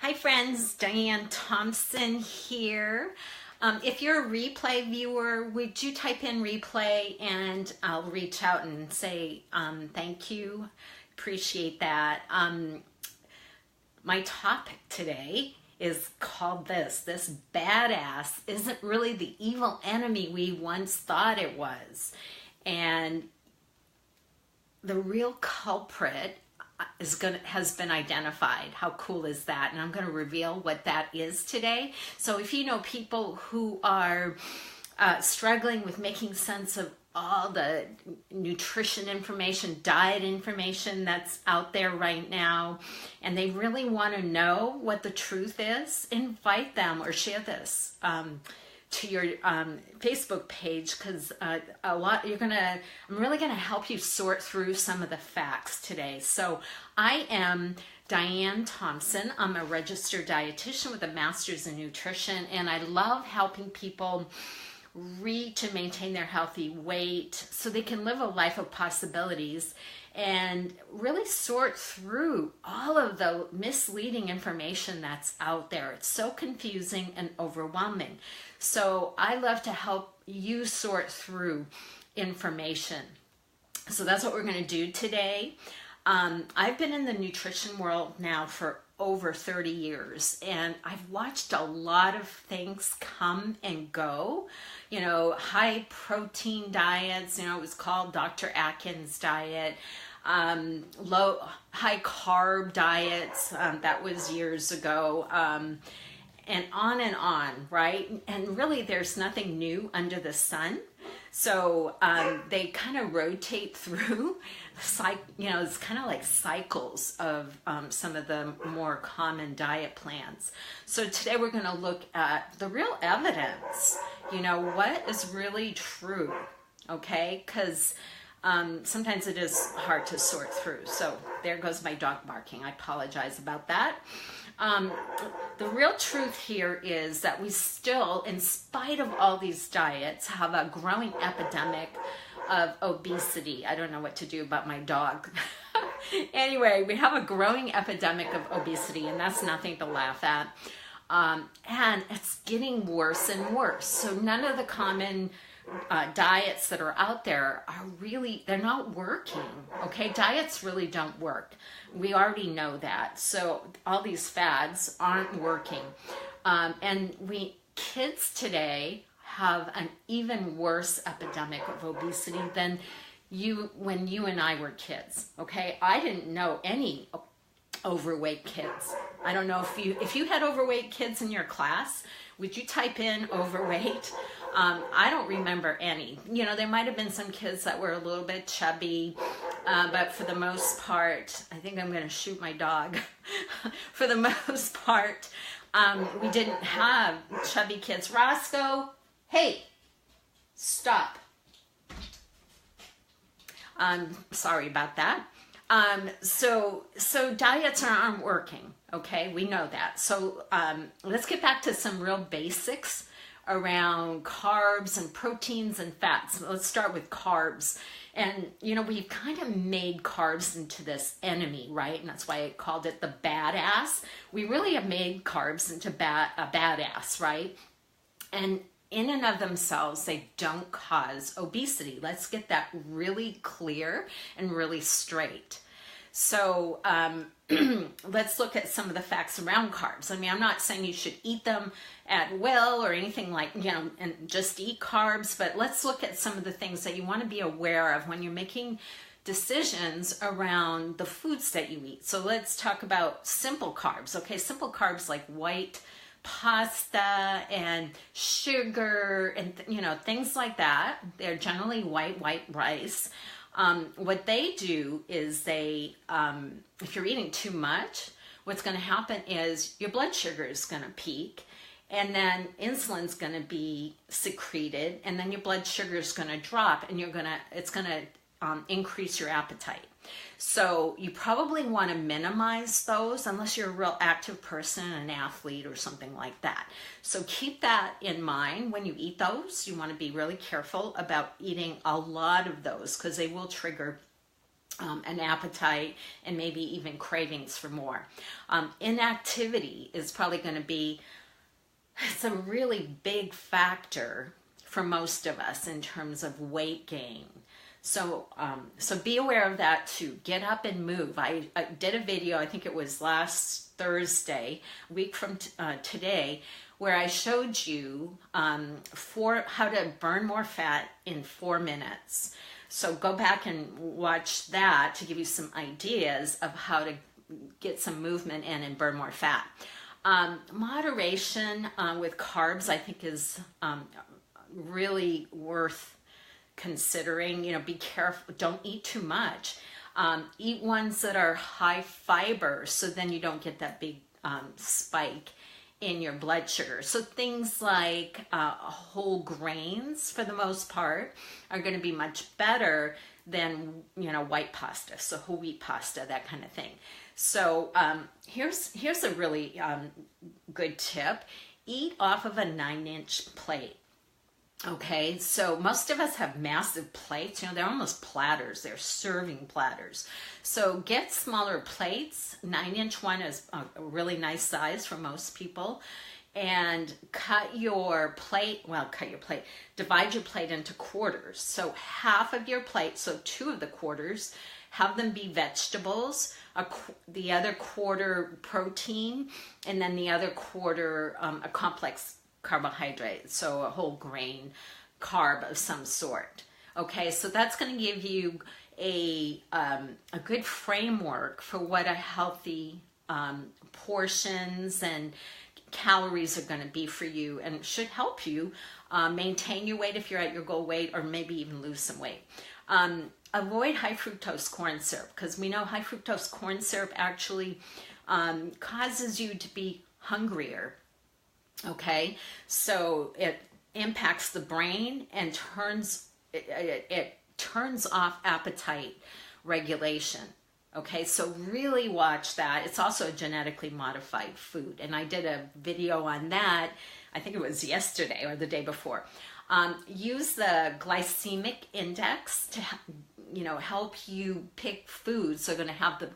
Hi friends, Diane Thompson here. If you're a replay viewer, would you type in replay and I'll reach out and say thank you. Appreciate that. My topic today is called this badass isn't really the evil enemy we once thought it was. And the real culprit has been identified. How cool is that? And I'm going to reveal what that is today. So if you know people who are struggling with making sense of all the nutrition information, diet information that's out there right now, and they really want to know what the truth is, invite them or share this to your Facebook page, because I'm really gonna help you sort through some of the facts today. So I am Diane Thompson. I'm a registered dietitian with a master's in nutrition, and I love helping people reach and maintain their healthy weight so they can live a life of possibilities and really sort through all of the misleading information that's out there. It's so confusing and overwhelming. So I love to help you sort through information. So that's what we're going to do today. I've been in the nutrition world now for over 30 years, and I've watched a lot of things come and go. You know, high protein diets, it was called Dr. Atkins diet, high carb diets, that was years ago, and on, right? And really there's nothing new under the sun. So they kind of rotate through, it's kind of like cycles of some of the more common diet plans. So today we're going to look at the real evidence, what is really true, okay? Because sometimes it is hard to sort through. So there goes my dog barking. I apologize about that. The real truth here is that we still, in spite of all these diets, have a growing epidemic of obesity. I don't know what to do about my dog. Anyway, we have a growing epidemic of obesity, and that's nothing to laugh at. And it's getting worse and worse. So none of the common diets that are out there they're not working, okay? Diets really don't work. We already know that. So all these fads aren't working. And kids today have an even worse epidemic of obesity than when you and I were kids, okay? I didn't know any overweight kids. I don't know if you had overweight kids in your class, would you type in overweight? I don't remember any. There might have been some kids that were a little bit chubby, but for the most part, I think I'm going to shoot my dog. For the most part, we didn't have chubby kids. Roscoe, hey, stop. Sorry about that. So diets aren't working, okay? We know that. So let's get back to some real basics around carbs and proteins and fats. Let's start with carbs. And, we've kind of made carbs into this enemy, right? And that's why I called it the badass. We really have made carbs into a badass, right? And in and of themselves, they don't cause obesity. Let's get that really clear and really straight. So let's look at some of the facts around carbs. I mean, I'm not saying you should eat them at will or anything like, and just eat carbs, but let's look at some of the things that you want to be aware of when you're making decisions around the foods that you eat. So let's talk about simple carbs, okay? Simple carbs like white pasta and sugar and things like that. They're generally white rice. What they do is if you're eating too much, what's going to happen is your blood sugar is going to peak, and then insulin's going to be secreted, and then your blood sugar is going to drop, and it's going to increase your appetite. So you probably want to minimize those unless you're a real active person, an athlete or something like that. So keep that in mind when you eat those. You want to be really careful about eating a lot of those because they will trigger an appetite, and maybe even cravings for more. Inactivity is probably going to be, it's a really big factor for most of us in terms of weight gain. So be aware of that too. Get up and move. I did a video, I think it was last Thursday, a week from today, where I showed you how to burn more fat in 4 minutes. So go back and watch that to give you some ideas of how to get some movement in and burn more fat. Moderation with carbs, I think, is really worth considering. Be careful, don't eat too much. Eat ones that are high fiber, so then you don't get that big spike in your blood sugar. So things like whole grains, for the most part, are going to be much better than white pasta, so whole wheat pasta, that kind of thing. So here's a really good tip. Eat off of a 9-inch plate. Okay, so most of us have massive plates. They're almost platters. They're serving platters. So get smaller plates. 9-inch one is a really nice size for most people. And divide your plate into quarters. So half of your plate, so 2 of the quarters, have them be vegetables, the other quarter protein, and then the other quarter a complex carbohydrate, so a whole grain carb of some sort. Okay, so that's going to give you a good framework for what a healthy portions and calories are going to be for you, and should help you maintain your weight if you're at your goal weight, or maybe even lose some weight. Avoid high fructose corn syrup, because we know high fructose corn syrup actually causes you to be hungrier. Okay, so it impacts the brain and it turns off appetite regulation. Okay, so really watch that. It's also a genetically modified food, and I did a video on that, I think it was yesterday or the day before. Use the glycemic index to help you pick foods that are going to have the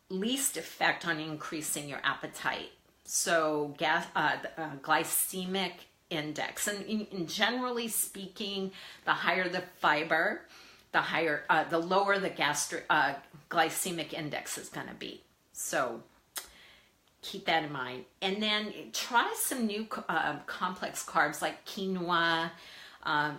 least effect on increasing your appetite. So glycemic index, and generally speaking, the higher the fiber, the lower the glycemic index is going to be. So keep that in mind. And then try some new complex carbs, like quinoa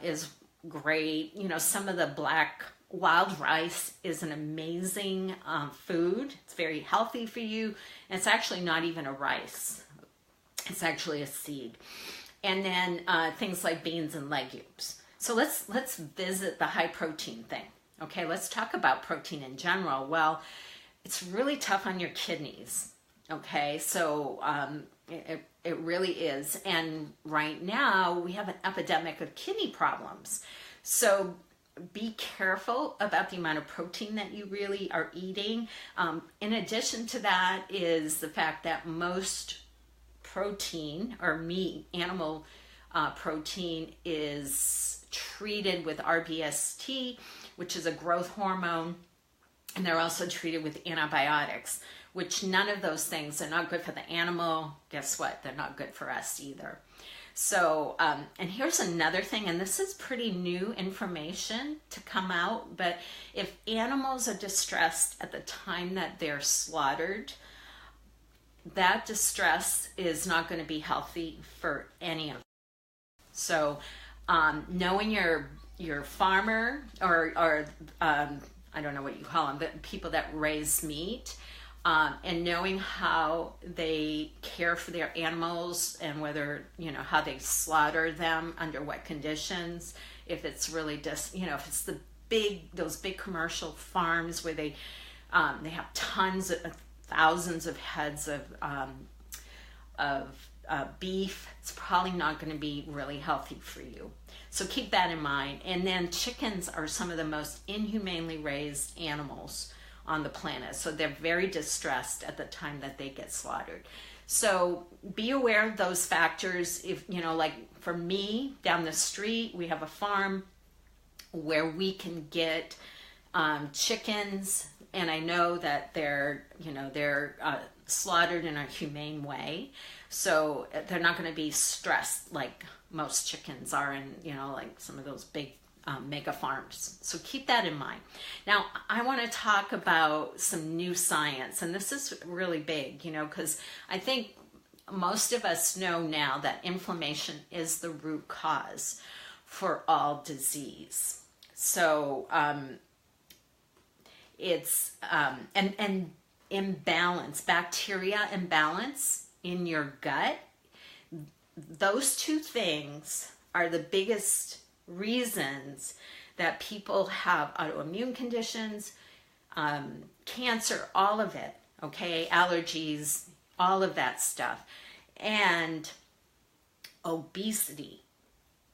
is great. Some of the black wild rice is an amazing food. It's very healthy for you. And it's actually not even a rice. It's actually a seed. And then things like beans and legumes. So let's visit the high protein thing. Okay, let's talk about protein in general. Well, it's really tough on your kidneys. Okay, so it really is. And right now we have an epidemic of kidney problems. So be careful about the amount of protein that you really are eating. In addition to that is the fact that most protein, or meat, animal protein, is treated with RBST, which is a growth hormone, and they're also treated with antibiotics, which none of those things are not good for the animal. Guess what? They're not good for us either. So, and here's another thing, and this is pretty new information to come out, but if animals are distressed at the time that they're slaughtered, that distress is not going to be healthy for any of them. So, knowing your farmer, or I don't know what you call them, but people that raise meat, and knowing how they care for their animals, and whether, how they slaughter them, under what conditions, if it's really just, if it's those big commercial farms where they have tons of thousands of heads of beef, it's probably not going to be really healthy for you. So keep that in mind. And then chickens are some of the most inhumanely raised animals on the planet. So they're very distressed at the time that they get slaughtered. So be aware of those factors. If, like for me, down the street, we have a farm where we can get chickens, and I know that they're slaughtered in a humane way, so they're not going to be stressed like most chickens are in, like some of those big mega farms. So keep that in mind. Now, I want to talk about some new science, and this is really big, because I think most of us know now that inflammation is the root cause for all disease. So it's and imbalance, bacteria imbalance in your gut. Those two things are the biggest reasons that people have autoimmune conditions, cancer, all of it, okay, allergies, all of that stuff, and obesity,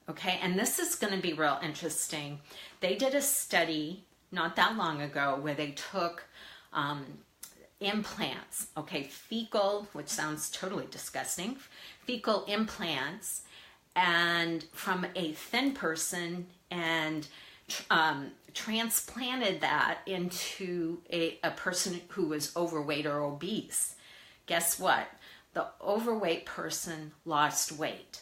okay. And this is going to be real interesting. They did a study not that long ago where they took implants, okay, fecal, which sounds totally disgusting, fecal implants, and from a thin person, and transplanted that into a person who was overweight or obese. Guess what? The overweight person lost weight.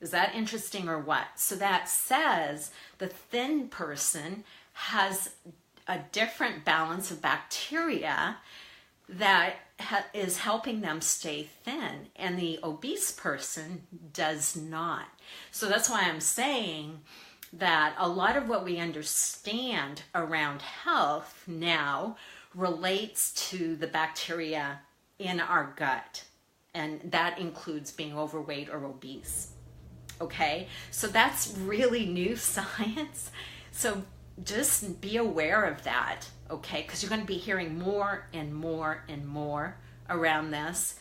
Is that interesting or what? So that says the thin person has a different balance of bacteria that is helping them stay thin, and the obese person does not. So that's why I'm saying that a lot of what we understand around health now relates to the bacteria in our gut, and that includes being overweight or obese. Okay, so that's really new science. So just be aware of that, okay? Because you're going to be hearing more and more and more around this.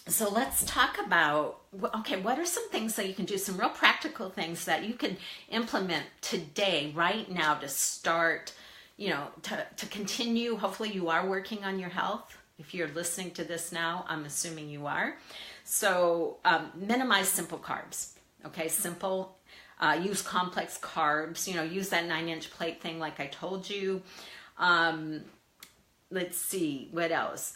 So let's talk about, okay, what are some things that you can do, some real practical things that you can implement today, right now, to start, to continue. Hopefully you are working on your health. If you're listening to this now, I'm assuming you are. So minimize simple carbs, okay? Simple. Use complex carbs, use that 9-inch plate thing like I told you. Let's see, what else?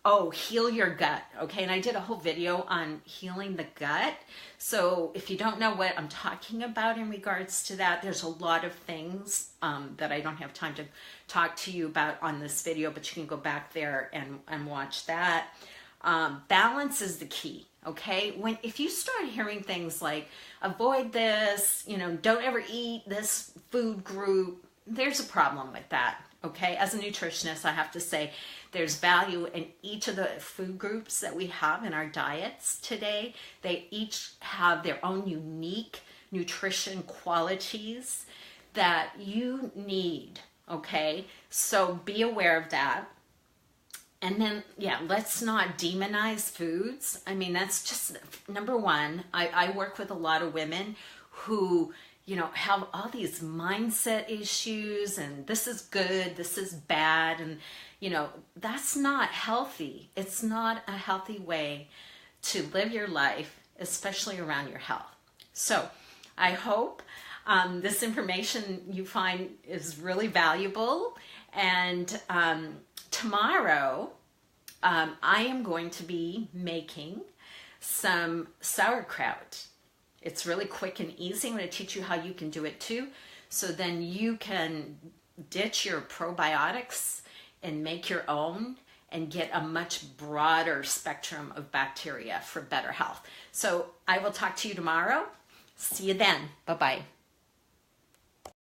Oh, heal your gut, okay? And I did a whole video on healing the gut. So if you don't know what I'm talking about in regards to that, there's a lot of things that I don't have time to talk to you about on this video, but you can go back there and watch that. Balance is the key. Okay, if you start hearing things like avoid this, don't ever eat this food group, there's a problem with that. Okay, as a nutritionist, I have to say there's value in each of the food groups that we have in our diets today. They each have their own unique nutrition qualities that you need. Okay, so be aware of that. And then, let's not demonize foods. I mean, that's just number one. I work with a lot of women who, have all these mindset issues, and this is good, this is bad. And, that's not healthy. It's not a healthy way to live your life, especially around your health. So I hope this information you find is really valuable. And tomorrow, I am going to be making some sauerkraut. It's really quick and easy. I'm going to teach you how you can do it too. So then you can ditch your probiotics and make your own and get a much broader spectrum of bacteria for better health. So I will talk to you tomorrow. See you then. Bye-bye.